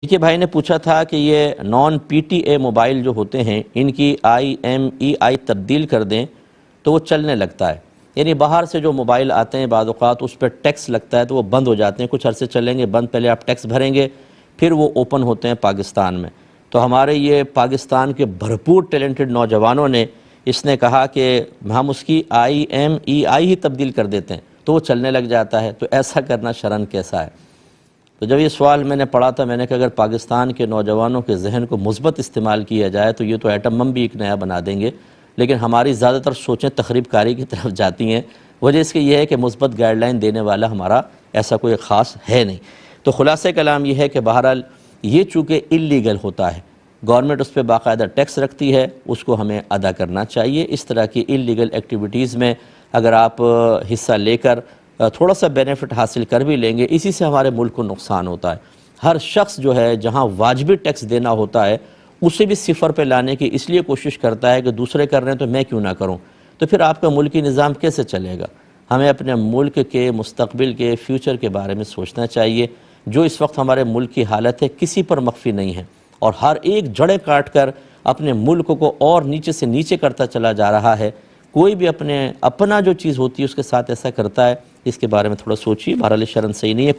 دیکھیے بھائی نے پوچھا تھا کہ یہ naan P T A mobile جو ہوتے ہیں ان کی IMEI تبدیل کر دیں تو وہ چلنے لگتا ہے. یعنی باہر سے جو موبائل آتے ہیں بعض اوقات اس پہ ٹیکس لگتا ہے تو وہ بند ہو جاتے ہیں، کچھ عرصے چلیں گے بند، پہلے آپ ٹیکس بھریں گے پھر وہ اوپن ہوتے ہیں پاکستان میں. تو ہمارے یہ پاکستان کے بھرپور ٹیلنٹڈ نوجوانوں نے اس نے کہا کہ ہم اس کی IMEI ہی تبدیل کر دیتے ہیں تو وہ چلنے لگ جاتا ہے. تو ایسا کرنا شرعاً کیسا ہے؟ تو جب یہ سوال میں نے پڑھا تھا میں نے کہا اگر پاکستان کے نوجوانوں کے ذہن کو مثبت استعمال کیا جائے تو یہ تو ایٹم بم بھی ایک نیا بنا دیں گے، لیکن ہماری زیادہ تر سوچیں تخریب کاری کی طرف جاتی ہیں. وجہ اس کی یہ ہے کہ مثبت گائیڈ لائن دینے والا ہمارا ایسا کوئی خاص ہے نہیں. تو خلاصہ کلام یہ ہے کہ بہرحال یہ چونکہ اللیگل ہوتا ہے، گورنمنٹ اس پہ باقاعدہ ٹیکس رکھتی ہے، اس کو ہمیں ادا کرنا چاہیے. اس طرح کی اللیگل ایکٹیویٹیز میں اگر آپ حصہ لے کر تھوڑا سا بینیفٹ حاصل کر بھی لیں گے، اسی سے ہمارے ملک کو نقصان ہوتا ہے. ہر شخص جو ہے جہاں واجبی ٹیکس دینا ہوتا ہے اسے بھی صفر پہ لانے کی اس لیے کوشش کرتا ہے کہ دوسرے کر رہے ہیں تو میں کیوں نہ کروں. تو پھر آپ کا ملکی نظام کیسے چلے گا؟ ہمیں اپنے ملک کے مستقبل کے فیوچر کے بارے میں سوچنا چاہیے. جو اس وقت ہمارے ملک کی حالت ہے کسی پر مخفی نہیں ہے، اور ہر ایک جڑیں کاٹ کر اپنے ملک کو اور نیچے سے نیچے کرتا چلا جا رہا ہے. کوئی بھی اپنا جو چیز ہوتی ہے اس کے ساتھ ایسا کرتا ہے، اس کے بارے میں تھوڑا سوچیے. بہرحال شرعاً صحیح نہیں ہے.